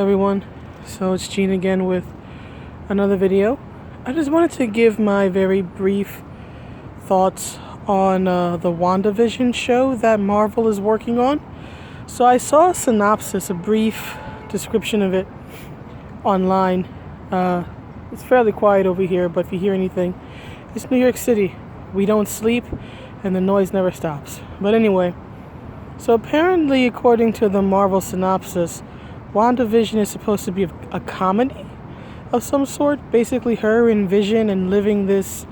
everyone. So it's Gene again with another video. I just wanted to give my very brief thoughts on the WandaVision show that Marvel is working on. So I saw a synopsis, a brief description of it online. It's fairly quiet over here, but if you hear anything, it's New York City. We don't sleep and the noise never stops. But anyway, so apparently, according to the Marvel synopsis, WandaVision is supposed to be a comedy of some sort. Basically, her and Vision and living this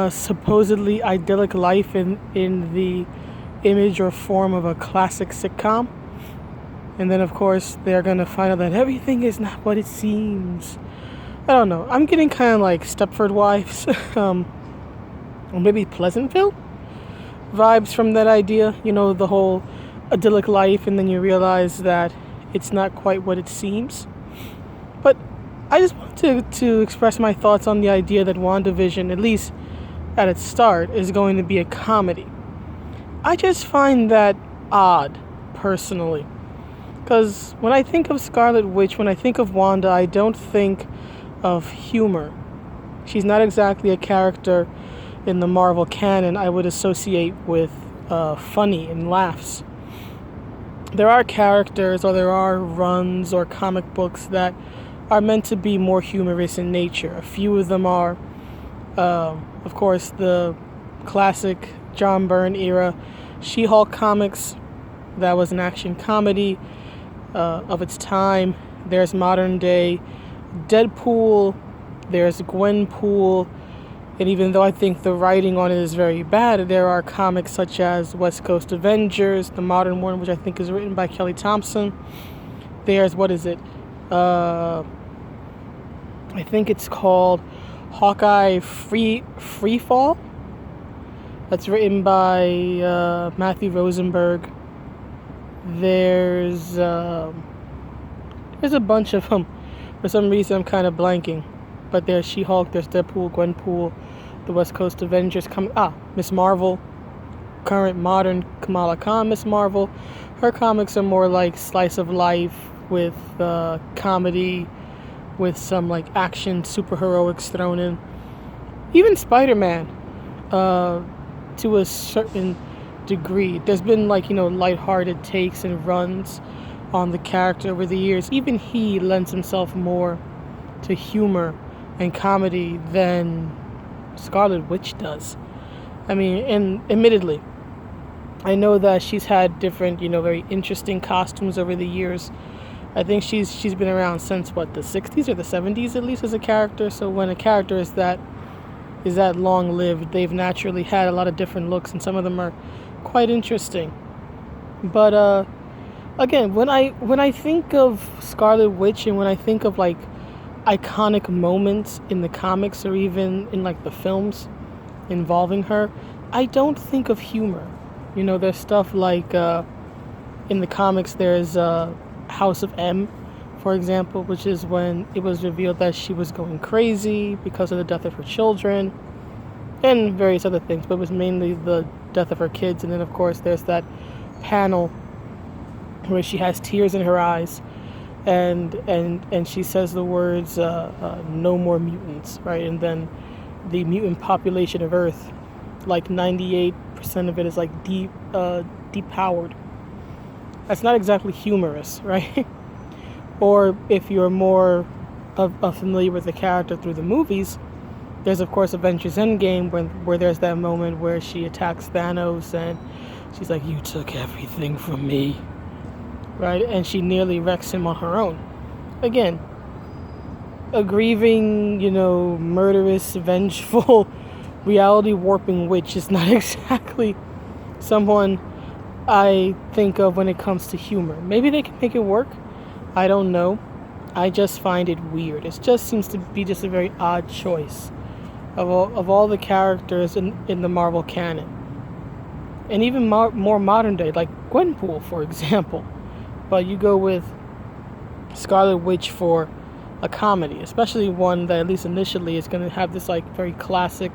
supposedly idyllic life in the image or form of a classic sitcom. And then, of course, they're going to find out that everything is not what it seems. I don't know. I'm getting kind of like Stepford Wives, or maybe Pleasantville vibes from that idea. You know, the whole idyllic life, and then you realize that it's not quite what it seems. But I just wanted to express my thoughts on the idea that WandaVision, at least at its start, is going to be a comedy. I just find that odd, personally. Because when I think of Scarlet Witch, when I think of Wanda, I don't think of humor. She's not exactly a character in the Marvel canon I would associate with funny and laughs. There are characters or there are runs or comic books that are meant to be more humorous in nature. A few of them are, of course, the classic John Byrne era She-Hulk comics. That was an action comedy of its time. There's modern day Deadpool. There's Gwenpool. And even though I think the writing on it is very bad, there are comics such as West Coast Avengers, the modern one, which I think is written by Kelly Thompson. There's, I think it's called Hawkeye Free Fall. That's written by Matthew Rosenberg. There's a bunch of them. For some reason, I'm kind of blanking. But there's She-Hulk, there's Deadpool, Gwenpool, the West Coast Avengers Miss Marvel, current modern Kamala Khan Miss Marvel. Her comics are more like slice of life with comedy, with some like action superheroics thrown in. Even Spider-Man, to a certain degree. There's been lighthearted takes and runs on the character over the years. Even he lends himself more to humor and comedy than Scarlet Witch does. I mean, and admittedly, I know that she's had different, very interesting costumes over the years. I think she's been around since the 60s or the 70s at least as a character. So when a character is that long-lived, they've naturally had a lot of different looks, and some of them are quite interesting. But again, when I think of Scarlet Witch and when I think of iconic moments in the comics or even in the films involving her, I don't think of humor. There's stuff like in the comics there's House of M, for example, which is when it was revealed that she was going crazy because of the death of her children and various other things, but it was mainly the death of her kids. And then of course there's that panel where she has tears in her eyes and she says the words no more mutants, right? And then the mutant population of Earth, 98% of it is depowered. That's not exactly humorous, right? Or if you're more familiar with the character through the movies, there's of course Avengers Endgame where there's that moment where she attacks Thanos and she's like, "You took everything from me." Right? And she nearly wrecks him on her own. Again, a grieving, murderous, vengeful, reality warping witch is not exactly someone I think of when it comes to humor. Maybe they can make it work. I don't know. I just find it weird. It just seems to be just a very odd choice of all the characters in the Marvel canon. And even more modern day, like Gwenpool, for example. But you go with Scarlet Witch for a comedy, especially one that at least initially is going to have this very classic,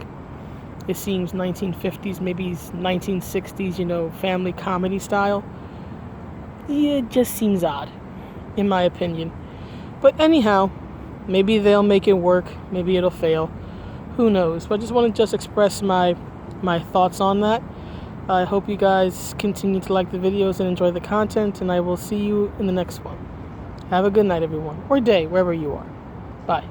it seems 1950s, maybe 1960s, family comedy style. Yeah, it just seems odd, in my opinion. But anyhow, maybe they'll make it work. Maybe it'll fail. Who knows? But I just want to express my thoughts on that. I hope you guys continue to like the videos and enjoy the content, and I will see you in the next one. Have a good night, everyone. Or day, wherever you are. Bye.